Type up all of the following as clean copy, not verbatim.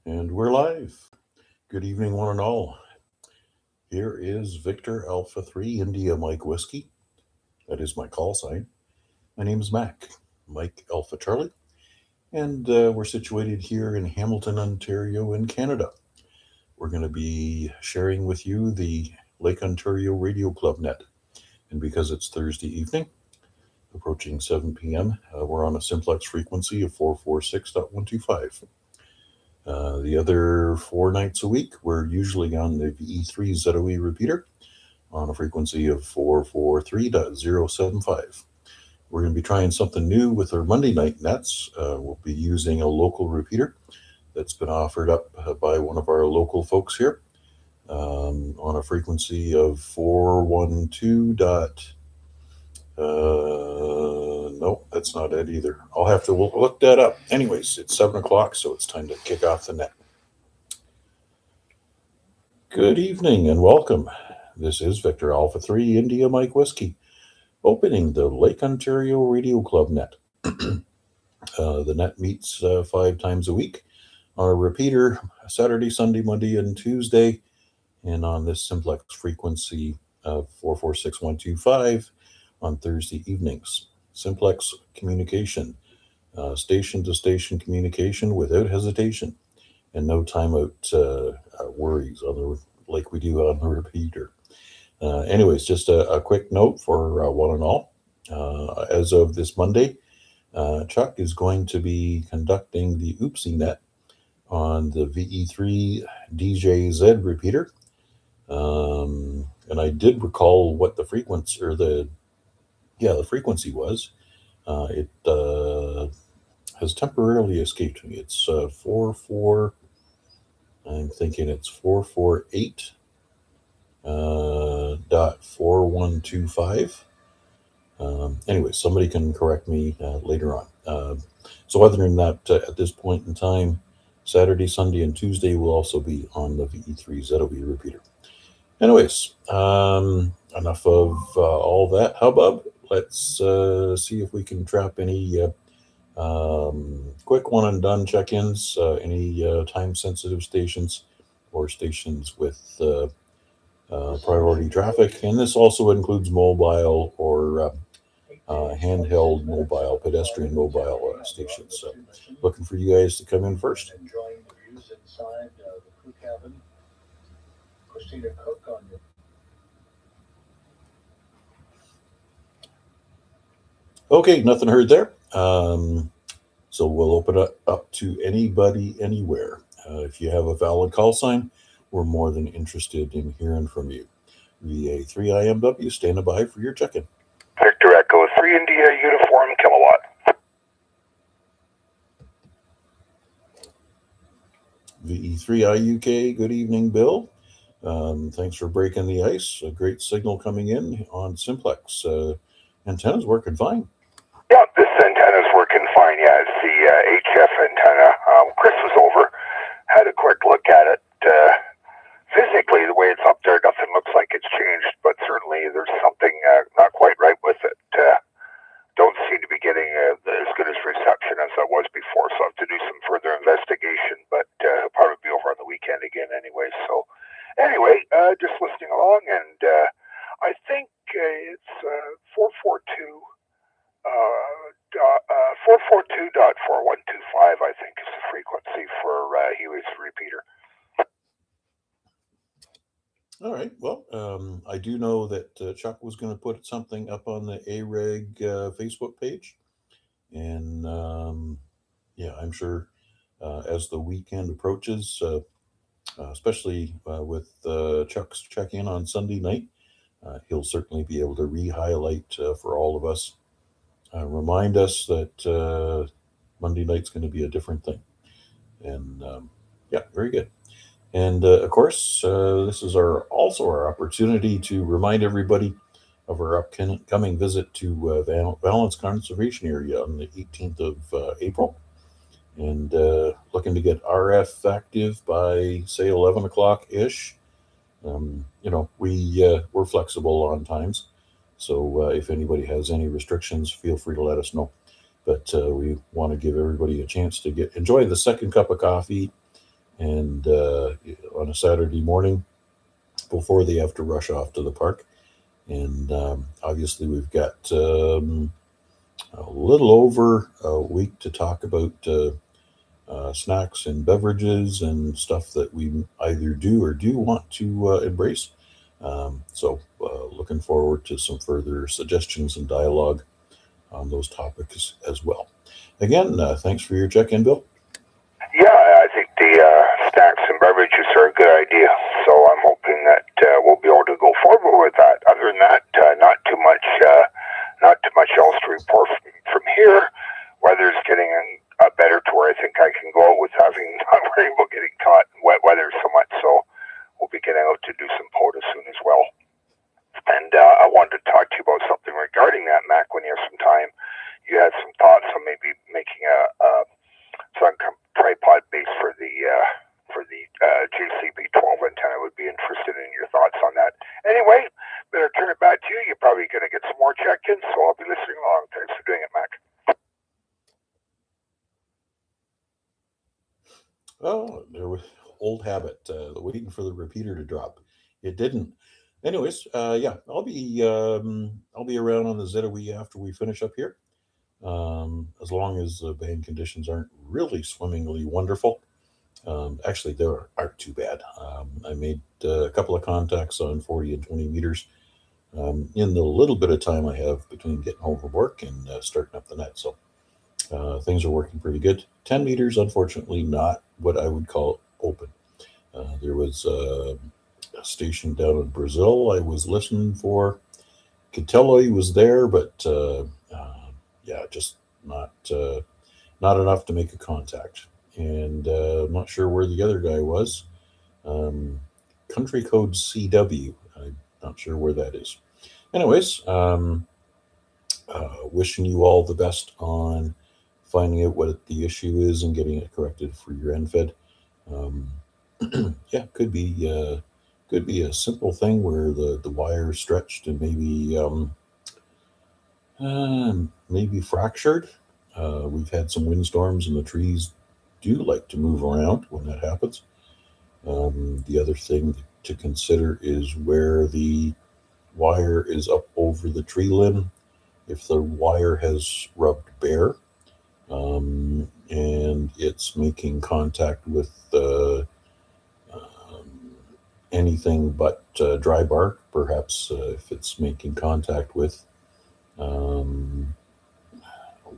And we're live. Good evening, one and all. Here is Victor Alpha 3 India Mike Whiskey. That is my call sign. My name is Mac, Mike Alpha Charlie. And we're situated here in Hamilton, Ontario, in Canada. We're going to be sharing with you the Lake Ontario Radio Club net. And because it's Thursday evening, approaching 7 p.m., we're on a simplex frequency of 446.125. The other 4 nights a week, we're usually on the VA3IMW repeater on a frequency of 443.075. We're going to be trying something new with our Monday night nets. We'll be using a local repeater that's been offered up by one of our local folks here on a frequency of 412. No, that's not it either. I'll have to look that up. Anyways, it's 7 o'clock, so it's time to kick off the net. Good evening and welcome. This is Victor Alpha 3 India Mike Whiskey, opening the Lake Ontario Radio Club net. The net meets 5 times a week on a repeater Saturday, Sunday, Monday, and Tuesday, and on this simplex frequency of 446.125 on Thursday evenings. Simplex communication, station-to-station communication without hesitation, and no timeout worries like we do on the repeater. Anyways, just a quick note for one and all. As of this Monday, Chuck is going to be conducting the Oopsie net on the VE3 DJZ repeater. And I did recall what the frequency the frequency was. It has temporarily escaped me. It's 44. I'm thinking it's 448 .4125. Anyway, somebody can correct me later on. So other than that, at this point in time, Saturday, Sunday, and Tuesday will also be on the VE3ZOE repeater. Anyways, enough of all that hubbub. Let's see if we can trap any quick one and done check-ins, any time-sensitive stations or stations with priority traffic. And this also includes mobile or handheld mobile, pedestrian mobile stations. So looking for you guys to come in first. Enjoying the views inside the crew cabin. Christina Cook on your. Okay, nothing heard there. So we'll open it up to anybody, anywhere. If you have a valid call sign, we're more than interested in hearing from you. VA3IMW, standing by for your check-in. Victor Echo 3 India Uniform Kilowatt. VE3IUK, good evening, Bill. Thanks for breaking the ice. A great signal coming in on simplex. Antenna's working fine. Yeah, this antenna's working fine. Yeah, it's the HF antenna. Chris was over, had a quick look at it. Physically, the way it's up there, nothing looks like it's changed, but certainly there's something not quite right with it. Don't seem to be getting as good as reception as I was before, so I have to do some further investigation, but it'll probably be over on the weekend again anyway. So anyway, just listening along, and I think it's 442. 442.4125, I think, is the frequency for Huey's repeater. All right. Well, I do know that Chuck was going to put something up on the AREG Facebook page. And yeah, I'm sure as the weekend approaches, especially with Chuck's check-in on Sunday night, he'll certainly be able to re-highlight for all of us. Remind us that Monday night's going to be a different thing. And yeah, very good. And of course, this is also our opportunity to remind everybody of our upcoming visit to Valence Conservation Area on the 18th of April. And looking to get RF active by, say, 11 o'clock-ish. We're flexible on times. So if anybody has any restrictions, feel free to let us know. But we want to give everybody a chance to enjoy the second cup of coffee and on a Saturday morning before they have to rush off to the park. And obviously, we've got a little over a week to talk about snacks and beverages and stuff that we either do or do want to embrace. Looking forward to some further suggestions and dialogue on those topics as well. Again, thanks for your check in, Bill. Yeah, I think the snacks and beverages are a good idea. So I'm hoping that we'll be able to go forward with that. Other than that, not too much else to report from here. Weather's getting better to where I think I can go out without not worrying about getting caught in wet weather so much. So we'll be getting out to do some POTA soon as well. And I wanted to talk to you about something regarding that, Mac, when you have some time. You had some thoughts on maybe making some tripod base for the JCB12 antenna. I would be interested in your thoughts on that. Anyway, better turn it back to you. You're probably going to get some more check-ins, so I'll be listening along. Thanks for doing it, Mac. Oh, there was old habit, waiting for the repeater to drop. It didn't. Anyways, yeah, I'll be around on the ZOE after we finish up here. As long as the band conditions aren't really swimmingly wonderful. Actually, they aren't too bad. I made a couple of contacts on 40 and 20 meters in the little bit of time I have between getting home from work and starting up the net. So things are working pretty good. 10 meters, unfortunately, not what I would call open. There was a station down in Brazil I was listening for. Could tell he was there, but yeah, just not enough to make a contact. And I'm not sure where the other guy was. Country code CW. I'm not sure where that is. Anyways, wishing you all the best on finding out what the issue is and getting it corrected for your NFED. Yeah, could be a simple thing where the wire stretched and maybe fractured. We've had some windstorms and the trees do like to move around when that happens. The other thing to consider is where the wire is up over the tree limb. If the wire has rubbed bare and it's making contact with anything but dry bark, perhaps if it's making contact with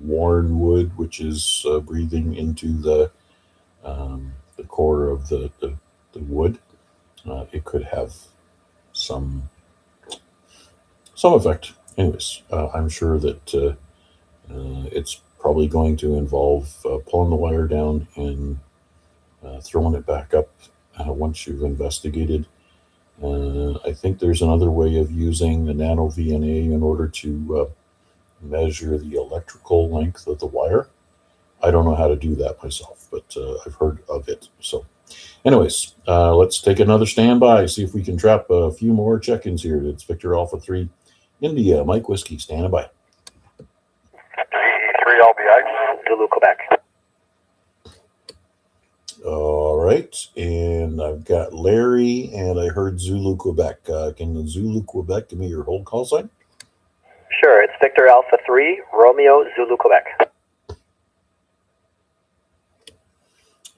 worn wood, which is breathing into the core of the wood, it could have some effect. Anyways, I'm sure that it's probably going to involve pulling the wire down and throwing it back up once you've investigated. I think there's another way of using the nano VNA in order to measure the electrical length of the wire. I don't know how to do that myself, but I've heard of it. So anyways, let's take another standby, see if we can trap a few more check-ins here. It's Victor Alpha 3 India, Mike Whiskey, standing by. VA3IMW, Zulu, Quebec. All right, and I've got Larry, and I heard Zulu, Quebec. Can the Zulu, Quebec give me your hold call sign? Sure, it's Victor Alpha 3, Romeo, Zulu, Quebec.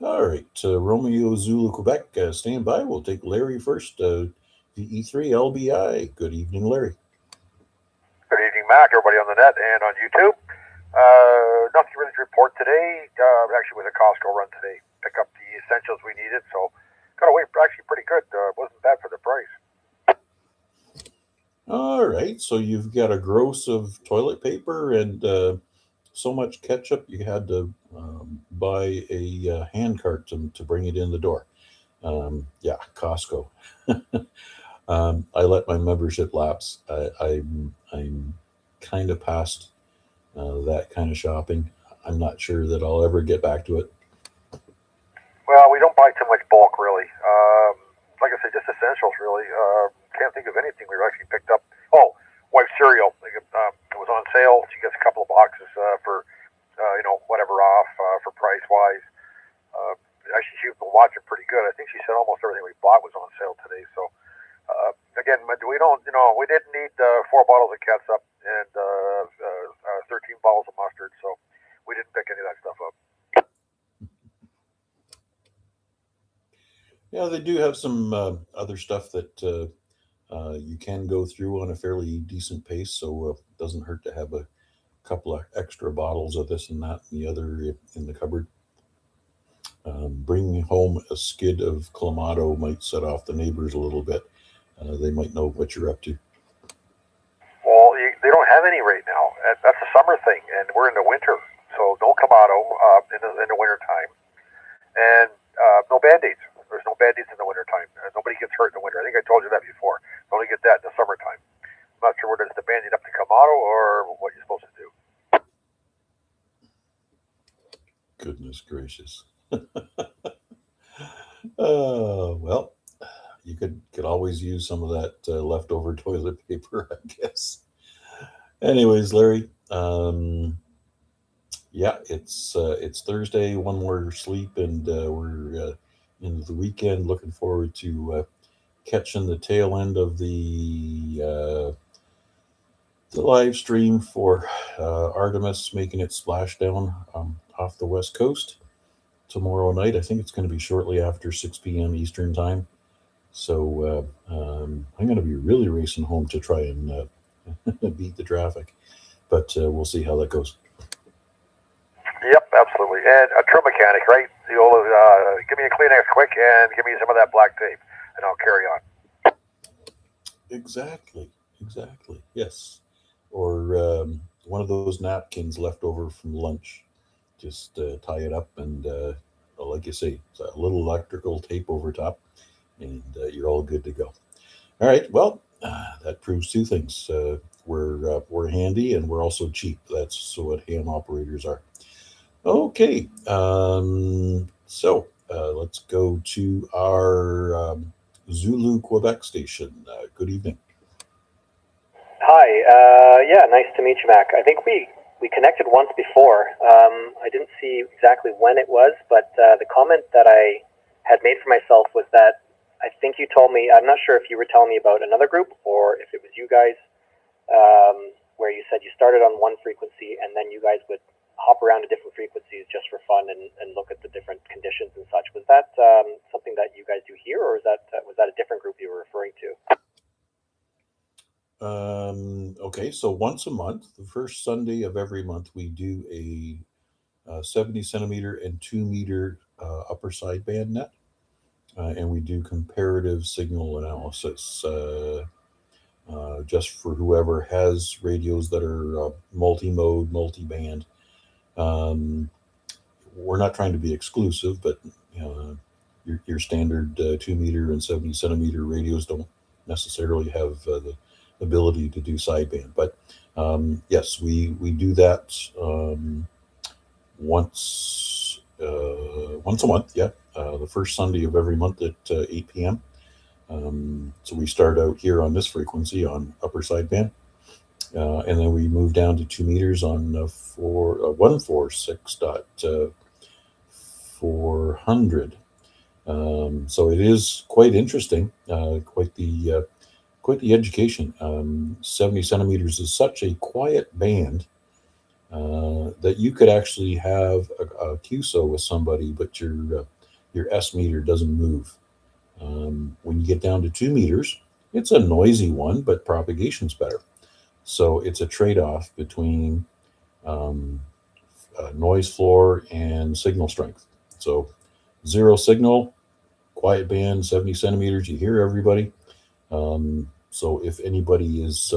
All right, Romeo, Zulu, Quebec, stand by. We'll take Larry first. VE3LBI. Good evening, Larry. Good evening, Mac, everybody on the net and on YouTube. Nothing really to report today. Actually, with a Costco run today. Pick up the essentials we needed, so got away actually pretty good. Wasn't bad for the price. All right, so you've got a gross of toilet paper and so much ketchup you had to buy a hand cart to bring it in the door. Yeah, Costco. I let my membership lapse. I'm kind of past that kind of shopping. I'm not sure that I'll ever get back to it. Well, we don't buy too much bulk, really. Like I said, just essentials, really. Can't think of anything we've actually picked up. Oh, wife cereal. It was on sale. She gets a couple of boxes for, whatever off for price-wise. actually, she's been watching pretty good. I think she said almost everything we bought was on sale today. So, again, we don't, we didn't need 4 bottles of ketchup and 13 bottles of mustard, so we didn't pick any of that stuff up. Yeah, they do have some other stuff that you can go through on a fairly decent pace, so it doesn't hurt to have a couple of extra bottles of this and that and the other in the cupboard. Bringing home a skid of Clamato might set off the neighbors a little bit. They might know what you're up to. Well, they don't have any right now. That's a summer thing, and we're in the winter, so no Clamato in the winter time, and no Band-Aids. There's no Band-Aids in the winter time. Nobody gets hurt in the winter. I think I told you that before. You only get that in the summertime. I'm not sure whether it's the Band-Aid up to Clamato or what you're supposed to do. Goodness gracious. Well, you could always use some of that leftover toilet paper, I guess. Anyways, Larry, yeah, it's Thursday, one more sleep, and we're into the weekend. Looking forward to catching the tail end of the live stream for Artemis making its splashdown off the West Coast tomorrow night. I think it's going to be shortly after 6 p.m. Eastern time. So I'm going to be really racing home to try and beat the traffic, but we'll see how that goes. Yep, absolutely. And a trim mechanic, right? The old, give me a Kleenex quick and give me some of that black tape, and I'll carry on. Exactly. Yes. Or one of those napkins left over from lunch. Just tie it up and, like you say, a little electrical tape over top, and you're all good to go. All right. Well, that proves 2 things. We're handy and we're also cheap. That's what ham operators are. Okay. So let's go to our Zulu Quebec station. Good evening. Hi. Yeah, nice to meet you, Mac. I think we connected once before. I didn't see exactly when it was, but the comment that I had made for myself was that I think you told me, I'm not sure if you were telling me about another group or if it was you guys, where you said you started on one frequency and then you guys would hop around to different frequencies just for fun and look at the different conditions and such. Was that something that you guys do here, or was that a different group you were referring to? Okay, so once a month, the first Sunday of every month, we do a 70 centimeter and 2 meter upper sideband net, and we do comparative signal analysis just for whoever has radios that are multi-mode, multi-band. We're not trying to be exclusive, but your standard 2 meter and 70 centimeter radios don't necessarily have the ability to do sideband. But yes, we do that once a month. Yeah, the first Sunday of every month at 8 p.m. So we start out here on this frequency on upper sideband. And then we move down to 2 meters on 146.400. So it is quite interesting, quite the education. 70 centimeters is such a quiet band that you could actually have a QSO with somebody, but your S meter doesn't move. When you get down to 2 meters, it's a noisy one, but propagation's better. So it's a trade-off between noise floor and signal strength. So 0 signal, quiet band, 70 centimeters, you hear everybody. So if anybody is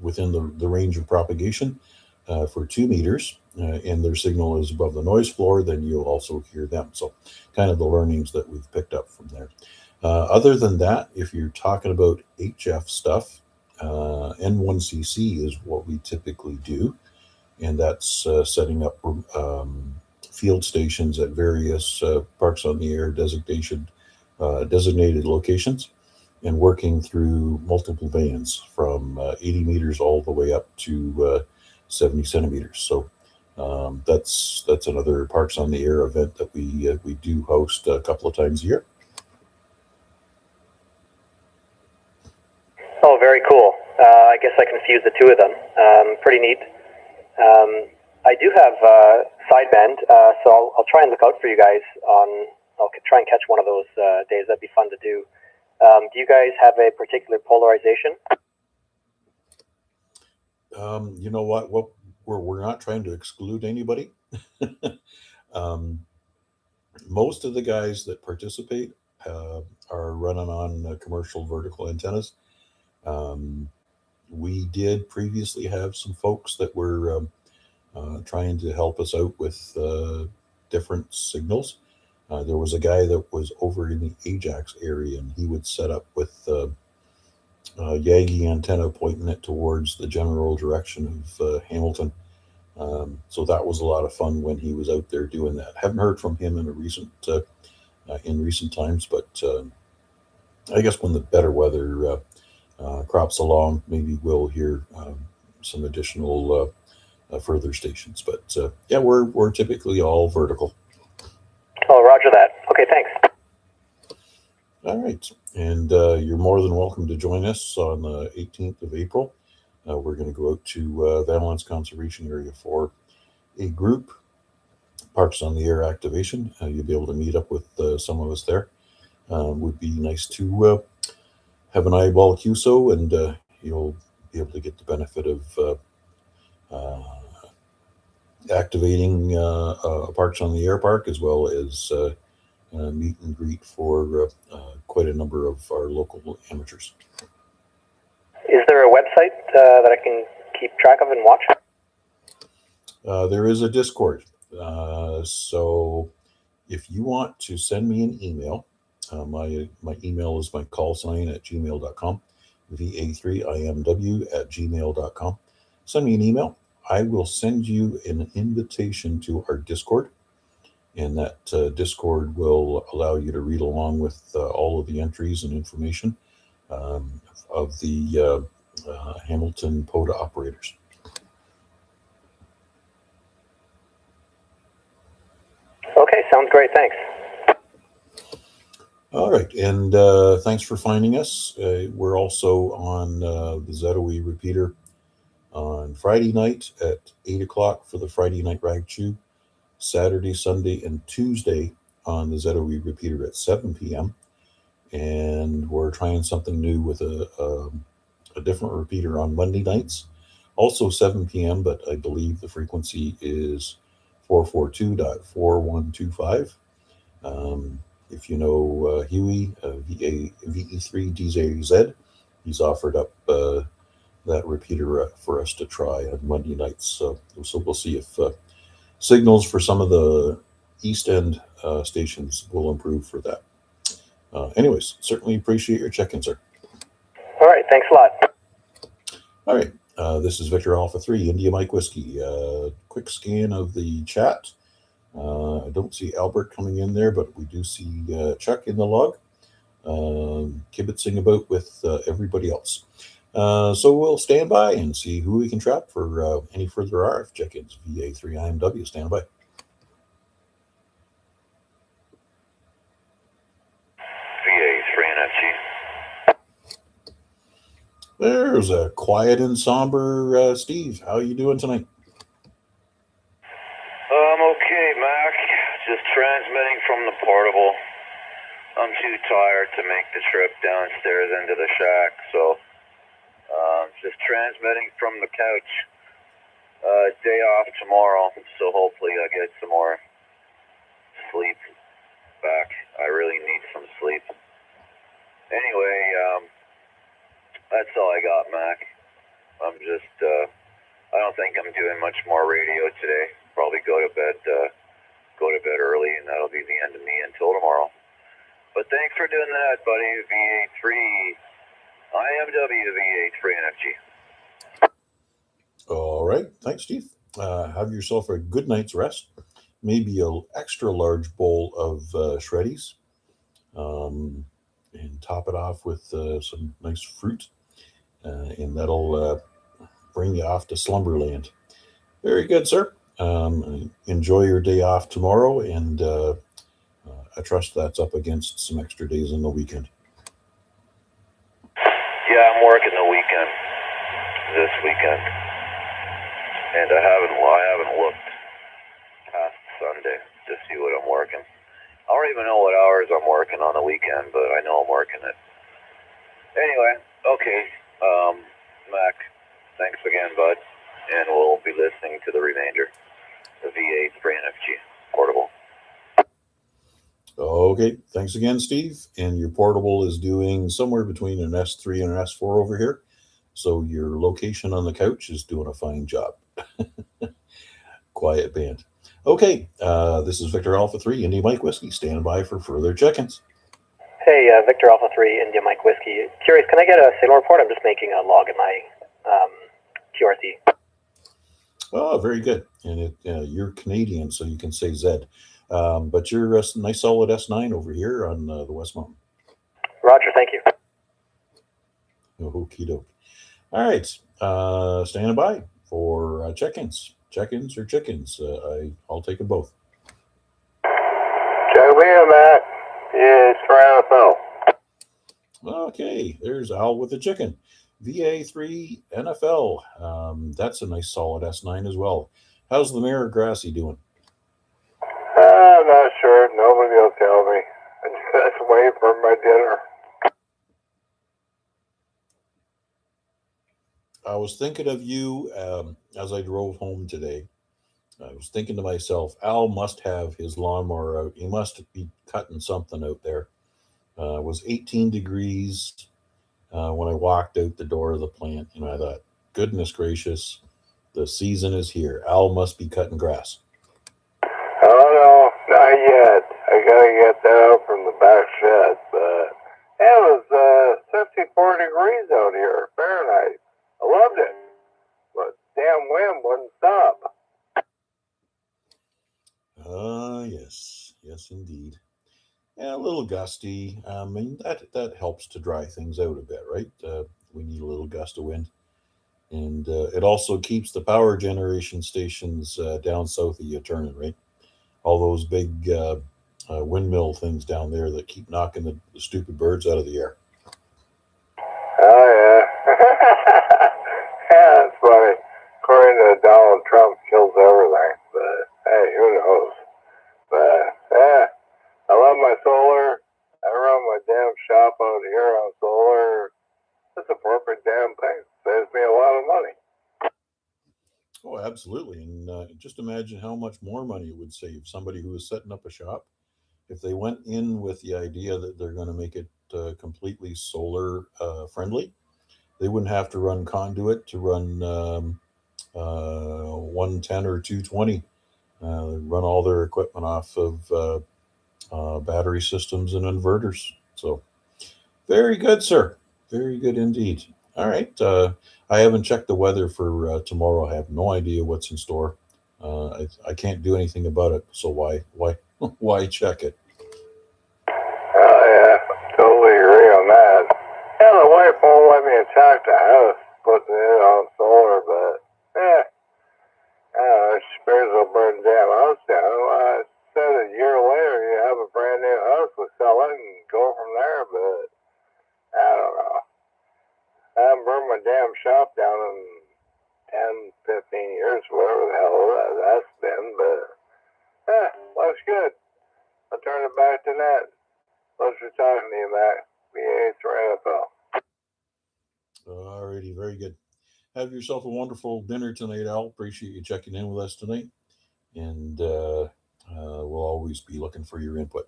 within the range of propagation for 2 meters and their signal is above the noise floor, then you'll also hear them. So kind of the learnings that we've picked up from there. Other than that, if you're talking about HF stuff, N1CC is what we typically do, and that's setting up field stations at various parks on the air designated locations, and working through multiple bands from 80 meters all the way up to 70 centimeters. So That's another Parks on the Air event that we do host a couple of times a year. Oh, very cool. I guess I confused the two of them. Pretty neat. I do have sideband, so I'll try and look out for you guys on. I'll try and catch one of those days. That'd be fun to do. Do you guys have a particular polarization? You know what? We're not trying to exclude anybody. Most of the guys that participate are running on commercial vertical antennas. We did previously have some folks that were trying to help us out with different signals. There was a guy that was over in the Ajax area, and he would set up with Yagi antenna pointing it towards the general direction of Hamilton. So that was a lot of fun when he was out there doing that. Haven't heard from him in recent times, but I guess when the better weather crops along, maybe we'll hear some additional further stations. But yeah, we're typically all vertical. Oh, roger that. Okay, thanks. All right, and you're more than welcome to join us on the 18th of April. We're going to go out to Valence Conservation Area for a group Parks on the Air activation. You'll be able to meet up with some of us there. Would be nice to have an eyeball QSO, and you'll be able to get the benefit of activating a Parks on the Air park, as well as meet and greet for quite a number of our local amateurs. Is there a website that I can keep track of and watch? There is a Discord. So if you want to send me an email, my email is my callsign at gmail.com, VA3IMW at gmail.com. Send me an email. I will send you an invitation to our Discord, and that Discord will allow you to read along with all of the entries and information of the Hamilton POTA operators. Okay, sounds great. Thanks. All right, and thanks for finding us. We're also on the ZOE repeater on Friday night at 8 o'clock for the Friday Night Rag Chew, Saturday, Sunday, and Tuesday on the ZOE repeater at 7 p.m. And we're trying something new with a different repeater on Monday nights, also 7 p.m., but I believe the frequency is 442.4125. If you know Huey, VA3DZ, he's offered up that repeater for us to try on Monday nights. So we'll see if signals for some of the East End stations will improve for that. Anyways, certainly appreciate your check-in, sir. All right, thanks a lot. All right, this is Victor Alpha 3, India Mike Whiskey. Quick scan of the chat. I don't see Albert coming in there, but we do see Chuck in the log, kibitzing about with everybody else. So we'll stand by and see who we can trap for any further RF check-ins. VA3IMW, stand by. VA3NFG. There's a quiet and somber Steve. How are you doing tonight? I'm okay, Mac. Just transmitting from the portable. I'm too tired to make the trip downstairs into the shack, so just transmitting from the couch. Day off tomorrow, so hopefully I get some more sleep back. I really need some sleep. Anyway, that's all I got, Mac. I'm just, I don't think I'm doing much more radio today. Probably go to bed early, and that'll be the end of me until tomorrow. But thanks for doing that, buddy. VA3IMW, VA3NFG. All right. Thanks, Steve. Have yourself a good night's rest. Maybe an extra large bowl of shreddies. And top it off with some nice fruit. And that'll bring you off to slumberland. Very good, sir. Enjoy your day off tomorrow, and I trust that's up against some extra days on the weekend. Yeah, I'm working the weekend, this weekend, and I haven't looked past Sunday to see what I'm working. I don't even know what hours I'm working on the weekend, but I know I'm working it. Anyway, okay, Mac, thanks again, bud, and we'll be listening to the remainder. The VA3IMW portable. Okay, thanks again, Steve. And your portable is doing somewhere between an S3 and an S4 over here. So your location on the couch is doing a fine job. Quiet band. Okay, this is Victor Alpha 3, India Mike Whiskey. Stand by for further check-ins. Hey, Victor Alpha 3, India Mike Whiskey. Curious, can I get a signal report? I'm just making a log in my QRC. Oh, very good. And you're Canadian, so you can say Z. But you're a nice solid S9 over here on the West Mountain. Roger, thank you. Okie doke. All right, standing by for check-ins. Check-ins or chickens? I'll take them both. Check me in, Matt. Yeah, it's NFL. Okay, there's Al with the chicken. VA3 NFL. That's a nice solid S9 as well. How's the Mayor Grassy doing? I'm not sure. Nobody will tell me. I just wait for my dinner. I was thinking of you as I drove home today. I was thinking to myself, Al must have his lawnmower out. He must be cutting something out there. It was 18 degrees when I walked out the door of the plant, and I thought, goodness gracious, the season is here. Al must be cutting grass. Oh, no, not yet. I gotta get that out from the back shed, but it was 54 degrees out here, Fahrenheit. I loved it, but damn wind wouldn't stop. Yes, indeed. Yeah, a little gusty. I mean, that helps to dry things out a bit, right? We need a little gust of wind. And it also keeps the power generation stations down south of you turning, right? All those big windmill things down there that keep knocking the stupid birds out of the air. Oh, yeah. Yeah, that's funny. According to Donald Trump, kills everything, but hey, who knows? But yeah, I love my solar. I run my damn shop out here on solar. It's a perfect damn thing. Saves me a lot of money. Oh, absolutely. And just imagine how much more money it would save somebody who is setting up a shop if they went in with the idea that they're going to make it completely solar friendly. They wouldn't have to run conduit to run 110 or 220. Run all their equipment off of battery systems and inverters. So, very good, sir. Very good indeed. All right. I haven't checked the weather for tomorrow. I have no idea what's in store. I can't do anything about it. So why check it? Oh yeah, totally agree on that. Yeah, the wife won't let me attack the house, putting it on solar, but yeah, she fears will burn the damn house down. I said a year later you have a brand new house, we'll sell it and go from there, but I don't know. I haven't burned my damn shop down in 10, 15 years, whatever the hell that's been, but yeah, life's good. I'll turn it back to Ned. Pleasure talking to you, Mac. VA3IMW. All righty. Very good. Have yourself a wonderful dinner tonight, Al. Appreciate you checking in with us tonight. And we'll always be looking for your input.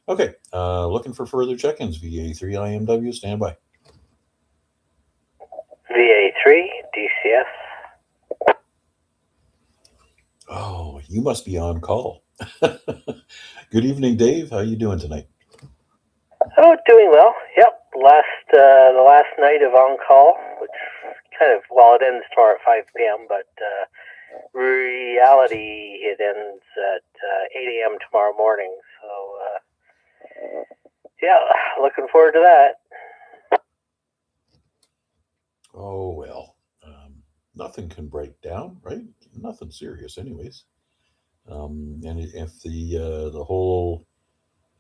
Okay. Looking for further check-ins. VA3IMW, stand by. VA3, DCS. Oh, you must be on call. Good evening, Dave. How you doing tonight? Oh, doing well. Yep. The last night of on call, which kind of, well, it ends tomorrow at 5 p.m., but reality, it ends at 8 a.m. tomorrow morning. So, yeah, looking forward to that. Oh, well, nothing can break down, right? Nothing serious anyways. And if the whole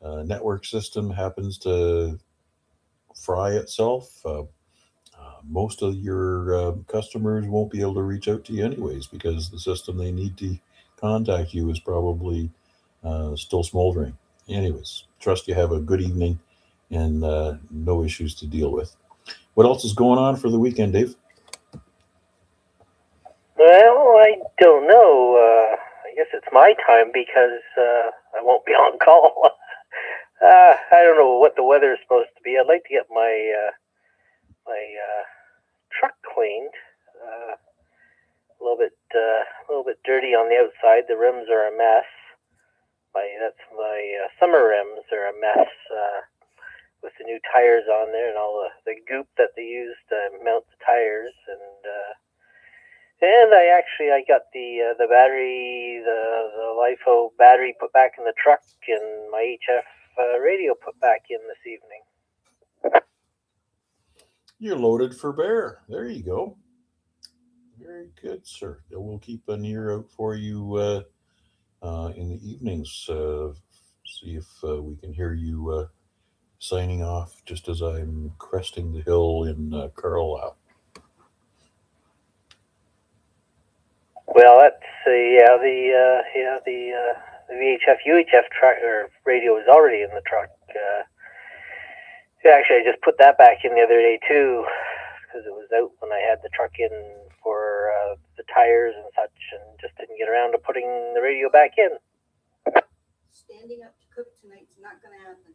network system happens to fry itself, most of your customers won't be able to reach out to you anyways, because the system they need to contact you is probably still smoldering. Anyways, trust you have a good evening and no issues to deal with. What else is going on for the weekend, Dave? Well, I don't know. I guess it's my time because I won't be on call. I don't know what the weather is supposed to be. I'd like to get my truck cleaned. A little bit dirty on the outside. The rims are a mess. That's my summer rims are a mess with the new tires on there and all the goop that they use to mount the tires. And I got the battery, the LiFo battery put back in the truck, and my HF radio put back in this evening. You're loaded for bear. There you go. Very good, sir. We'll keep an ear out for you in the evenings. See if we can hear you signing off just as I'm cresting the hill in Carlisle. Well, that's the VHF UHF truck or radio is already in the truck. Actually, I just put that back in the other day too, because it was out when I had the truck in for the tires and such, and just didn't get around to putting the radio back in. Standing up to cook tonight's not going to happen.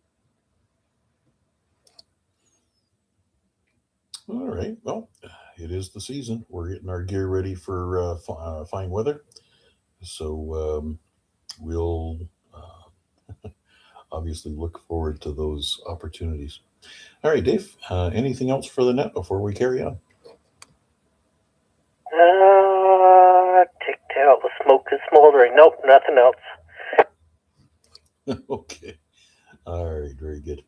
All right. Well, it is the season. We're getting our gear ready for fine weather. So we'll obviously look forward to those opportunities. All right, Dave, anything else for the net before we carry on? Tick tail, the smoke is smoldering. Nope, nothing else. Okay. All right, very good.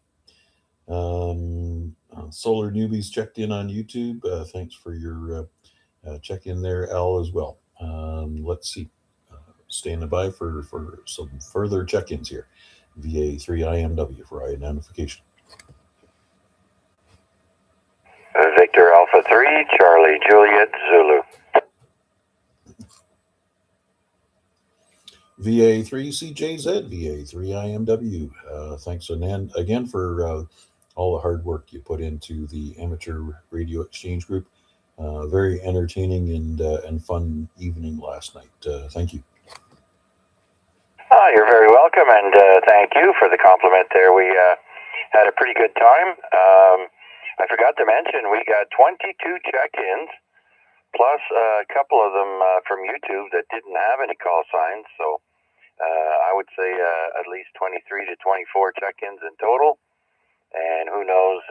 Solar Newbies checked in on YouTube. Thanks for your check in there, Al, as well. Let's see. Standing by for some further check-ins here. VA3IMW for identification. Victor Alpha 3, Charlie Juliet Zulu. VA3CJZ, VA3IMW. Thanks again for all the hard work you put into the amateur radio exchange group. Very entertaining and fun evening last night. Thank you. You're very welcome, and thank you for the compliment there. We had a pretty good time. I forgot to mention we got 22 check-ins, plus a couple of them from YouTube that didn't have any call signs. So I would say at least 23 to 24 check-ins in total. And who knows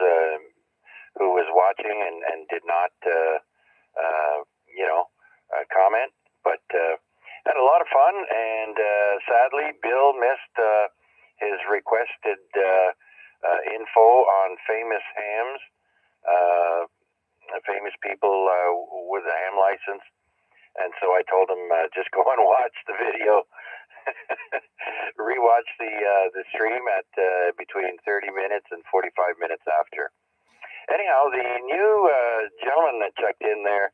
who was watching and did not, comment. But had a lot of fun, and sadly, Bill missed his requested info on famous hams, famous people with a ham license. And so I told him, just go and watch the video. Rewatch the stream at between 30 minutes and 45 minutes after. Anyhow, the new gentleman that checked in there,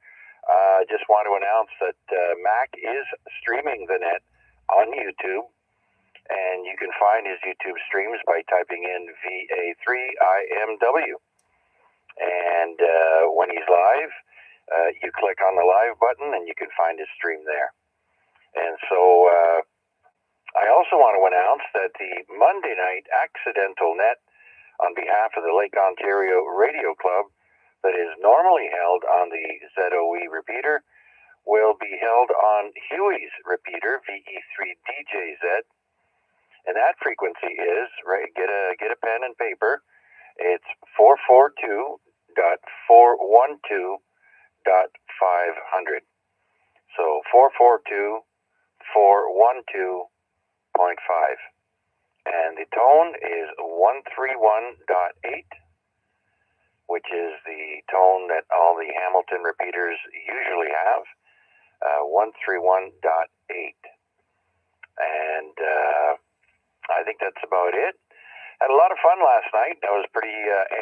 just want to announce that Mac is streaming the net on YouTube, and you can find his YouTube streams by typing in VA3IMW. And when he's live, you click on the live button and you can find his stream there. And so I also want to announce that the Monday night accidental net on behalf of the Lake Ontario Radio Club that is normally held on the ZOE repeater will be held on Huey's repeater, VE3DJZ. And that frequency is, right, get a pen and paper, it's 442.412.500. So 442.412.5. And the tone is 131.8, which is the tone that all the Hamilton repeaters usually have, 131.8. I think that's about it. Had a lot of fun last night. I was pretty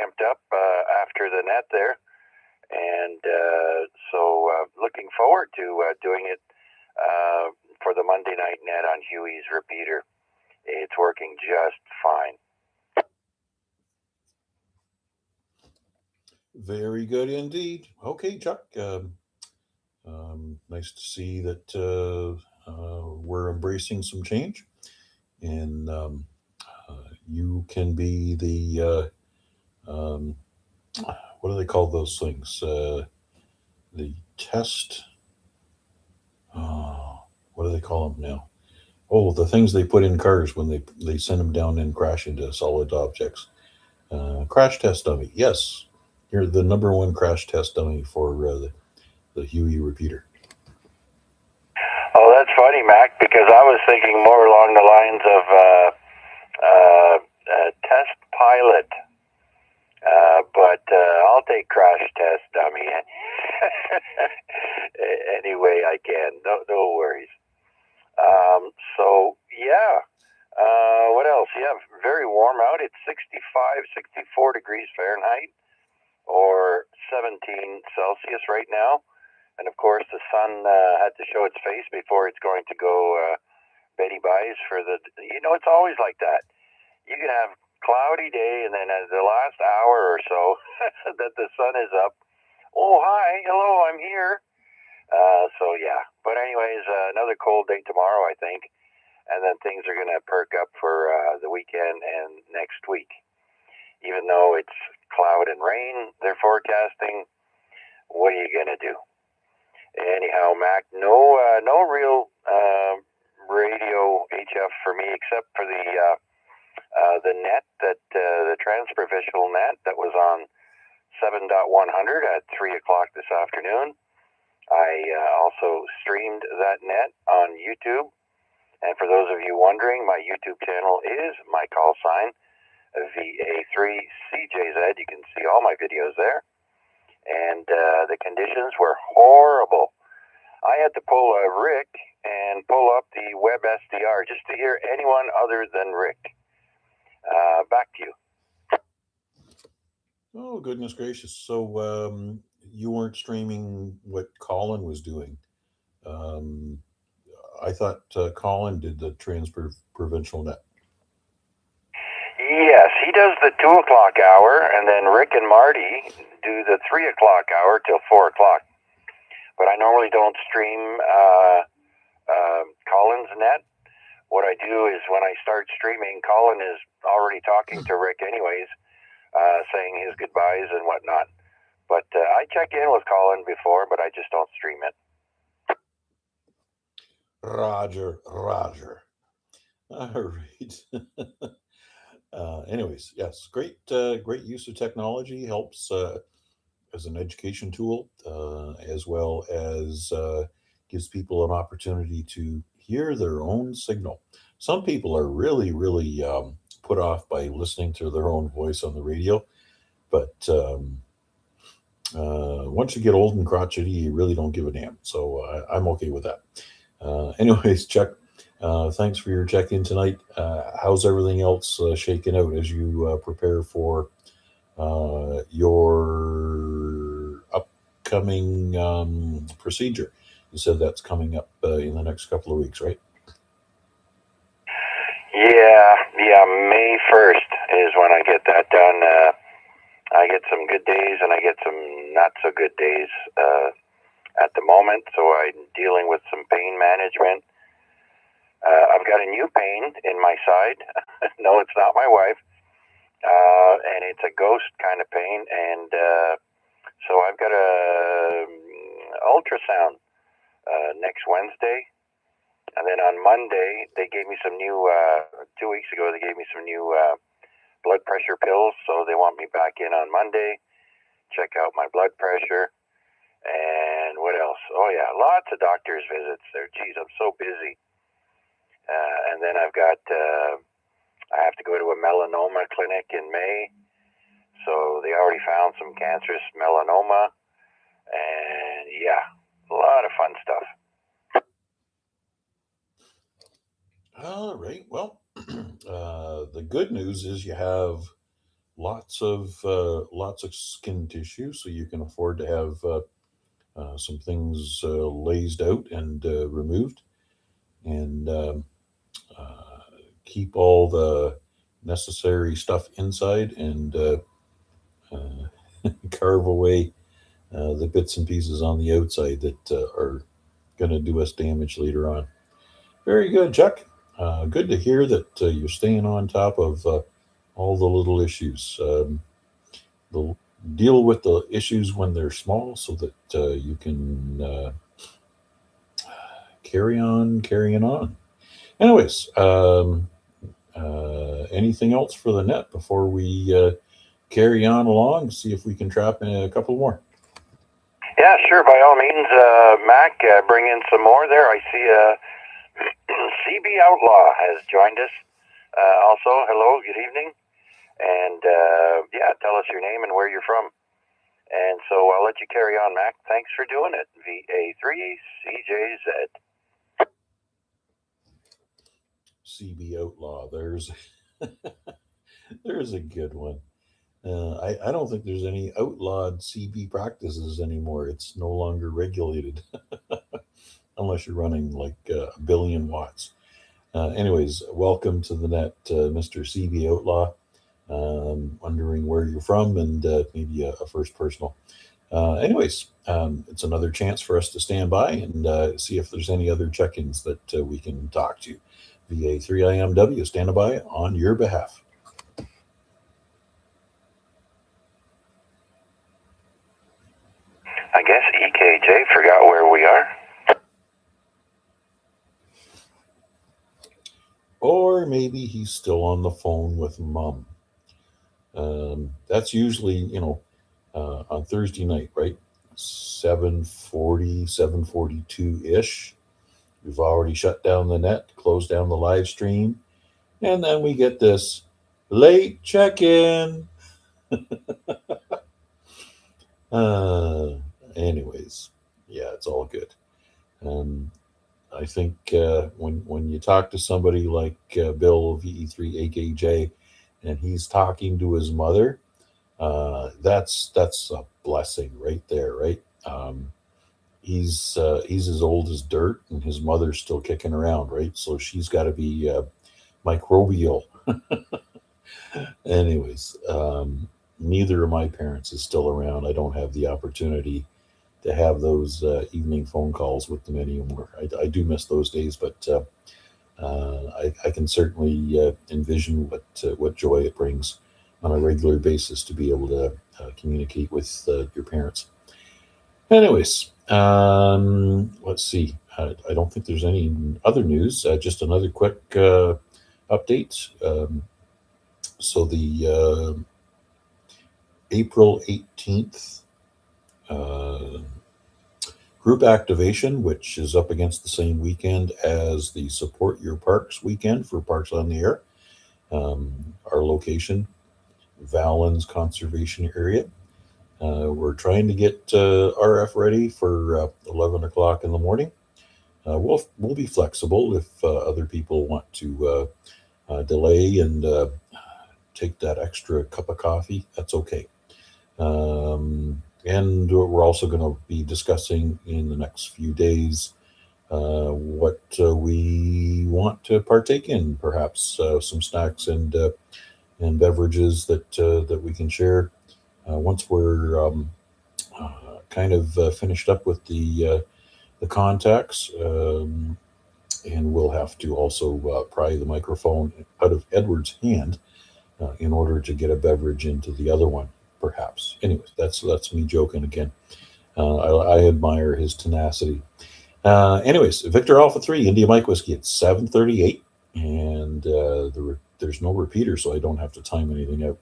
amped up after the net there. And so looking forward to doing it for the Monday night net on Huey's repeater. It's working just fine. Very good indeed. Okay, Chuck. Nice to see that we're embracing some change, and you can be the what do they call those things? The test. What do they call them now? Oh, the things they put in cars when they send them down and crash into solid objects. Crash test dummy. Yes, you're the number one crash test dummy for the Huey repeater. Oh, that's funny, Mac, because I was thinking more along the lines of test pilot. But I'll take crash test dummy. Anyway, I can. No worries. So, yeah. What else? Yeah, very warm out. It's 65, 64 degrees Fahrenheit or 17 Celsius right now. And, of course, the sun had to show its face before it's going to go Betty Buys for the... it's always like that. You can have cloudy day, and then at the last hour or so that the sun is up, oh, hi, hello, I'm here. So, yeah. But anyways, another cold day tomorrow, I think. And then things are going to perk up for the weekend and next week. Even though it's cloud and rain they're forecasting, what are you going to do? Anyhow, Mac, no real radio HF for me except for the net, that the transprovincial net that was on 7.100 at 3 o'clock this afternoon. I also streamed that net on YouTube. And for those of you wondering, my YouTube channel is my call sign, VA3CJZ. You can see all my videos there. And the conditions were horrible. I had to pull a Rick and pull up the web SDR just to hear anyone other than Rick. Back to you. Oh, goodness gracious. So you weren't streaming what Colin was doing. I thought Colin did the provincial net. Yes, he does the 2 o'clock hour, and then Rick and Marty do the 3 o'clock hour till 4 o'clock. But I normally don't stream Colin's net. What I do is when I start streaming, Colin is already talking to Rick anyways, saying his goodbyes and whatnot. But I check in with Colin before, but I just don't stream it. Roger. All right. Anyways, yes, great use of technology helps as an education tool, as well as gives people an opportunity to hear their own signal. Some people are really put off by listening to their own voice on the radio, but once you get old and crotchety, you really don't give a damn. So I'm okay with that. Anyways, Chuck, thanks for your check-in tonight. How's everything else shaking out as you prepare for your upcoming procedure? You said that's coming up in the next couple of weeks, right? Yeah, May 1st is when I get that done. I get some good days and I get some not so good days at the moment, so I'm dealing with some pain management. I've got a new pain in my side. No, it's not my wife. And it's a ghost kind of pain. And so I've got a ultrasound next Wednesday. And then on Monday, they gave me some new, 2 weeks ago, they gave me some new blood pressure pills. So they want me back in on Monday, check out my blood pressure. And what else? Oh, yeah, lots of doctor's visits there. Geez, I'm so busy. And then I've got, I have to go to a melanoma clinic in May. So they already found some cancerous melanoma. And yeah, a lot of fun stuff. All right. Well, the good news is you have lots of skin tissue, so you can afford to have some things lased out and removed, and keep all the necessary stuff inside, and carve away the bits and pieces on the outside that are going to do us damage later on. Very good, Chuck. Good to hear that you're staying on top of all the little issues. The, deal with the issues when they're small so that you can carry on carrying on. Anyways, anything else for the net before we carry on along? See if we can trap in a couple more. Yeah, sure, by all means, Mac, bring in some more there. I see CB Outlaw has joined us. Also, hello, good evening. And yeah, tell us your name and where you're from. And so I'll let you carry on, Mac. Thanks for doing it. VA3CJZ. CB Outlaw. There's a good one. I don't think there's any outlawed CB practices anymore. It's no longer regulated unless you're running like a billion watts. Anyways, welcome to the net, Mr. CB Outlaw. Wondering where you're from and maybe a first personal. Anyways, it's another chance for us to stand by and see if there's any other check-ins that we can talk to. VA3IMW standing by on your behalf. I guess EKJ forgot where we are. Or maybe he's still on the phone with Mom. That's usually, on Thursday night, right? 7:40, 7:42-ish. We've already shut down the net, closed down the live stream, and then we get this late check-in. Anyways, yeah, it's all good. I think when you talk to somebody like Bill VE3AKJ, and he's talking to his mother, that's a blessing right there, right? He's as old as dirt, and his mother's still kicking around, right? So she's got to be microbial. Anyways, neither of my parents is still around. I don't have the opportunity to have those evening phone calls with them anymore. I do miss those days, but I can certainly envision what joy it brings on a regular basis to be able to communicate with your parents. Anyways, let's see. I don't think there's any other news. Just another quick update. So the April 18th group activation, which is up against the same weekend as the Support Your Parks weekend for Parks on the Air. Our location, Valens Conservation Area. We're trying to get RF ready for 11 o'clock in the morning. We'll be flexible if other people want to delay and take that extra cup of coffee. That's okay. And we're also going to be discussing in the next few days what we want to partake in, perhaps some snacks and beverages that we can share once we're kind of finished up with the contacts. And we'll have to also pry the microphone out of Edward's hand in order to get a beverage into the other one, perhaps. Anyways, that's me joking again. I admire his tenacity. Anyways, Victor Alpha 3, India Mike Whiskey at 7:38, and there's no repeater, so I don't have to time anything out.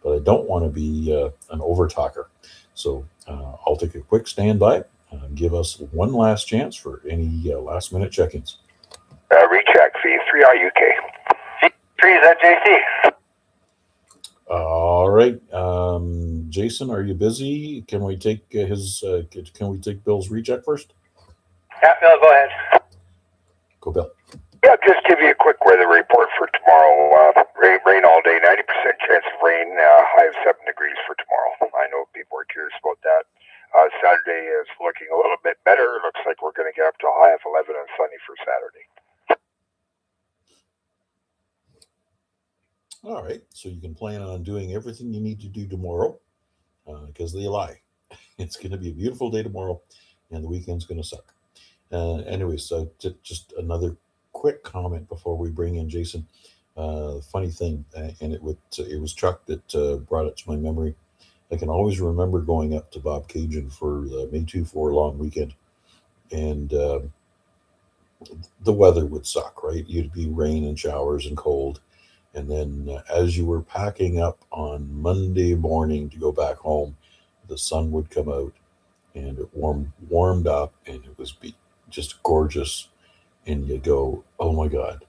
But I don't want to be an overtalker. So I'll take a quick standby. Give us one last chance for any last-minute check-ins. Recheck V3RUK. V3, is that JC? All right, Jason, are you busy? Can we take Can we take Bill's recheck first? Yeah, Bill, go ahead. Go, Bill. Yeah, just give you a quick weather report for tomorrow. Rain all day, 90% chance of rain, high of 7 degrees for tomorrow. I know people are curious about that. Saturday is looking a little bit better. Looks like we're going to get up to a high of 11 and sunny for Saturday. All right, so you can plan on doing everything you need to do tomorrow, because they lie. It's going to be a beautiful day tomorrow, and the weekend's going to suck. Anyways, just another quick comment before we bring in Jason. Funny thing, and it was Chuck that brought it to my memory. I can always remember going up to Bob Cajun for the May 2-4 long weekend, and the weather would suck, right? You'd be rain and showers and cold. And then as you were packing up on Monday morning to go back home, the sun would come out and it warmed up, and it was just gorgeous. And you go, oh my God,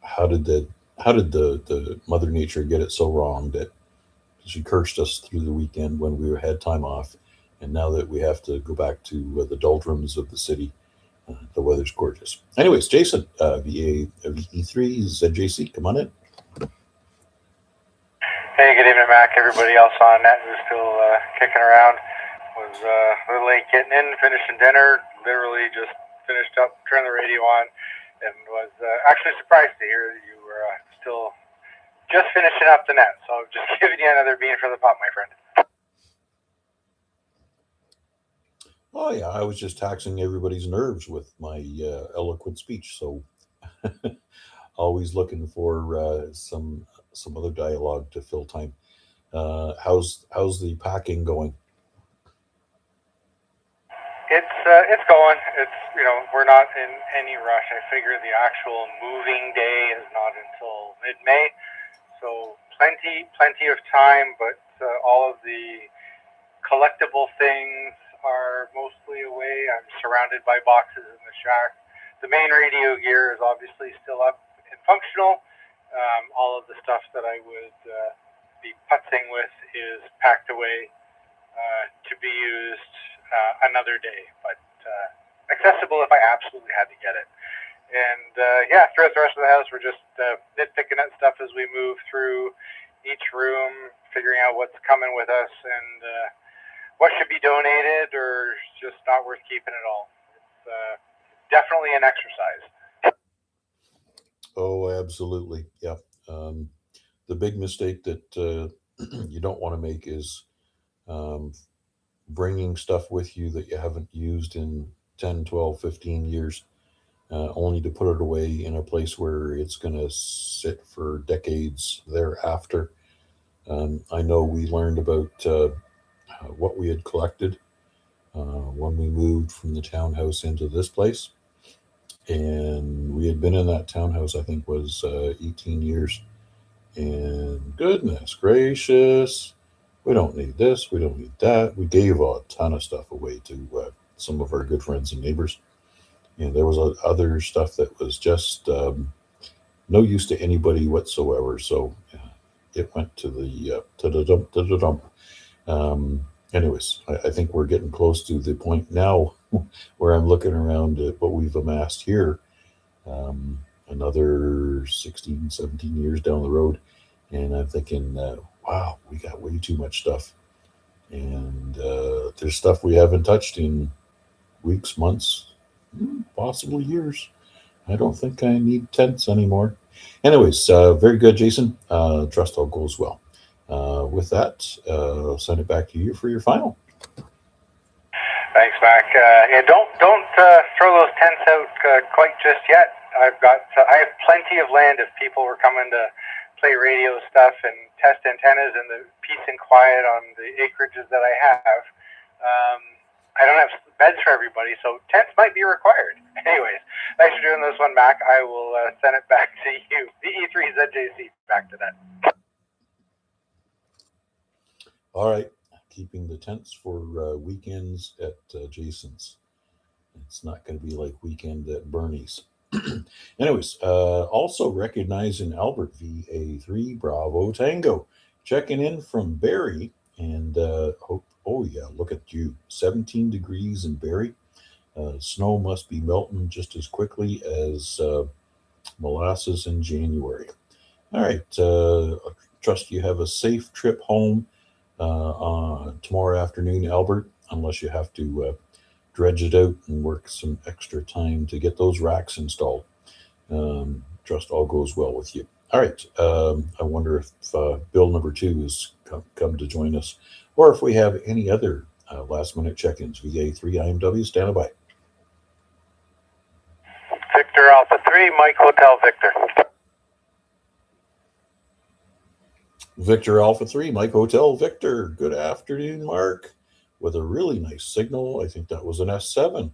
how did the Mother Nature get it so wrong that she cursed us through the weekend when we had time off, and now that we have to go back to the doldrums of the city, the weather's gorgeous. Anyways, Jason, VA3IMW, come on in. Hey, good evening, Mac. Everybody else on net who's still kicking around. Was a little late getting in, finishing dinner. Literally just finished up, turned the radio on, and was actually surprised to hear that you were still just finishing up the net. So just giving you another bean for the pot, my friend. Oh yeah, I was just taxing everybody's nerves with my eloquent speech. So always looking for some other dialogue to fill time. How's the packing going? It's going. It's, we're not in any rush. I figure the actual moving day is not until mid-May, so plenty of time. But all of the collectible things are mostly away. I'm surrounded by boxes in the shack. The main radio gear is obviously still up and functional. All of the stuff that I would be putzing with is packed away to be used another day, but accessible if I absolutely had to get it. And throughout the rest of the house, we're just nitpicking at stuff as we move through each room, figuring out what's coming with us and what should be donated or just not worth keeping at all. It's definitely an exercise. Oh, absolutely. Yeah. The big mistake that you don't want to make is bringing stuff with you that you haven't used in 10, 12, 15 years, only to put it away in a place where it's going to sit for decades thereafter. I know we learned about what we had collected when we moved from the townhouse into this place. And we had been in that townhouse, I think, was 18 years. And goodness gracious, we don't need this, we don't need that. We gave a ton of stuff away to some of our good friends and neighbors. And there was other stuff that was just no use to anybody whatsoever. So it went to the dump. Anyways, I think we're getting close to the point now where I'm looking around at what we've amassed here, another 16, 17 years down the road. And I'm thinking, wow, we got way too much stuff. And there's stuff we haven't touched in weeks, months, possibly years. I don't think I need tents anymore. Anyways, very good, Jason. Trust all goes well. With that, I'll send it back to you for your final. Thanks, Mac. And don't throw those tents out quite just yet. I have plenty of land if people were coming to play radio stuff and test antennas in the peace and quiet on the acreages that I have. I don't have beds for everybody, so tents might be required. Anyways, thanks for doing this one, Mac. I will send it back to you. VE3ZJC, back to that. All right, keeping the tents for weekends at Jason's. It's not going to be like weekend at Bernie's. Anyways, also recognizing Albert, VA3 Bravo Tango, checking in from Barrie, and oh yeah, look at you, 17 degrees in Barrie. Snow must be melting just as quickly as molasses in January. All right. I trust you have a safe trip home tomorrow afternoon, Albert, unless you have to dredge it out and work some extra time to get those racks installed. Trust all goes well with you. All right. I wonder if Bill number 2 has come to join us, or if we have any other last-minute check-ins. VA3IMW, stand by. Victor Alpha 3, Mike Hotel Victor. Victor Alpha 3, Mike Hotel Victor. Good afternoon, Mark. With a really nice signal. I think that was an S7.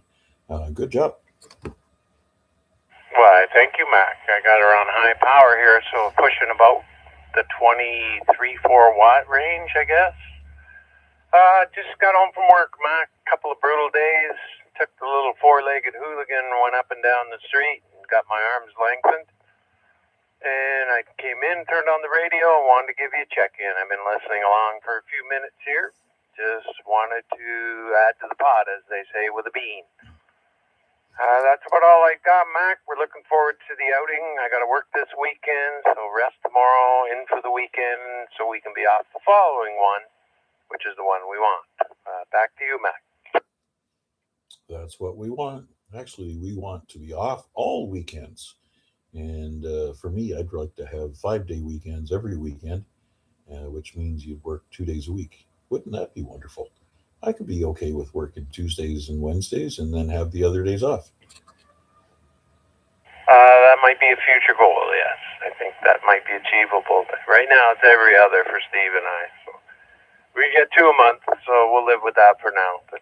Good job. Why, thank you, Mac. I got her on high power here, so pushing about the 23-4 watt range, I guess. Just got home from work, Mac. Couple of brutal days. Took the little four-legged hooligan, went up and down the street, and got my arms lengthened. And I came in, turned on the radio, and wanted to give you a check-in. I've been listening along for a few minutes here. Just wanted to add to the pot, as they say, with a bean. That's about all I got, Mac. We're looking forward to the outing. I got to work this weekend, so rest tomorrow, in for the weekend, so we can be off the following one, which is the one we want. Back to you, Mac. That's what we want. Actually, we want to be off all weekends. And for me, I'd like to have 5-day weekends every weekend, which means you'd work 2 days a week. Wouldn't that be wonderful? I could be okay with working Tuesdays and Wednesdays and then have the other days off. That might be a future goal, yes. I think that might be achievable. But right now, it's every other for Steve and I. So we get 2 a month, so we'll live with that for now. But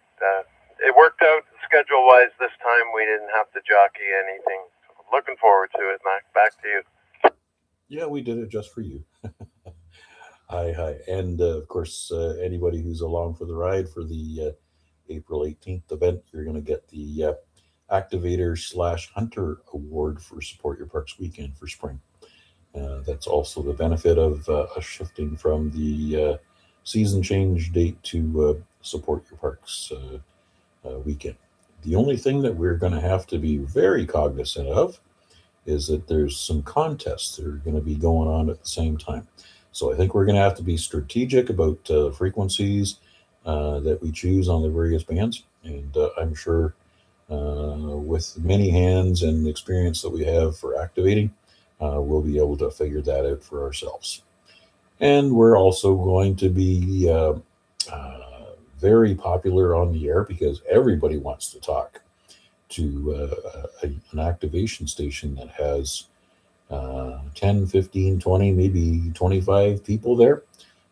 it worked out schedule-wise this time. We didn't have to jockey anything. So looking forward to it, Mac. Back to you. Yeah, we did it just for you. Hi. And of course, anybody who's along for the ride for the April 18th event, you're going to get the Activator/Hunter Award for Support Your Parks Weekend for spring. That's also the benefit of us shifting from the season change date to Support Your Parks weekend. The only thing that we're going to have to be very cognizant of is that there's some contests that are going to be going on at the same time. So I think we're going to have to be strategic about frequencies that we choose on the various bands. And I'm sure with many hands and experience that we have for activating, we'll be able to figure that out for ourselves. And we're also going to be very popular on the air because everybody wants to talk to an activation station that has 10, 15, 20, maybe 25 people there.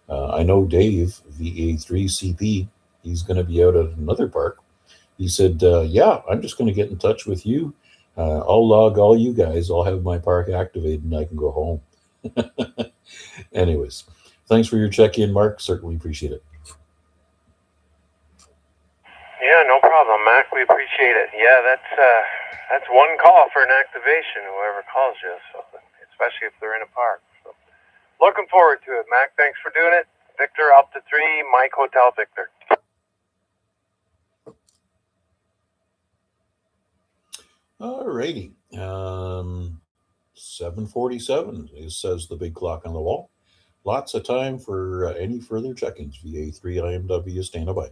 I know Dave, VA3CP, he's going to be out at another park. He said, yeah, I'm just going to get in touch with you. I'll log all you guys. I'll have my park activated and I can go home. Anyways, thanks for your check-in, Mark. Certainly appreciate it. Yeah, no problem, Mac. We appreciate it. Yeah, that's one call for an activation, whoever calls you, so, especially if they're in a park. So, looking forward to it, Mac. Thanks for doing it. Victor Alpha 3, Mike Hotel Victor. All righty. 7:47 says the big clock on the wall. Lots of time for any further check-ins. VA3IMW, stand by.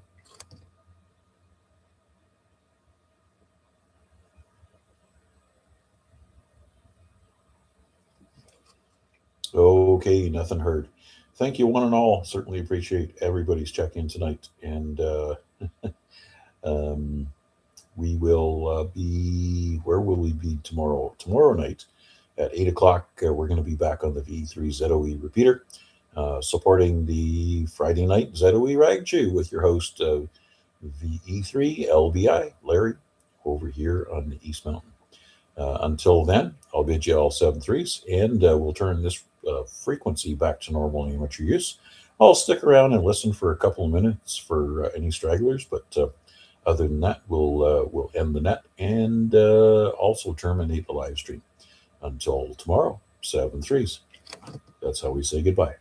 Okay, nothing heard. Thank you, one and all. Certainly appreciate everybody's check-in tonight. And we will be, where will we be tomorrow? Tomorrow night at 8 o'clock, we're going to be back on the V3ZOE repeater, supporting the Friday night ZOE Rag Chew with your host, VE3LBI, Larry, over here on the East Mountain. Until then, I'll bid you all 7-3s, and we'll turn this frequency back to normal amateur use. I'll stick around and listen for a couple of minutes for any stragglers, but other than that, we'll end the net and also terminate the live stream. Until tomorrow, 7-3s. That's how we say goodbye.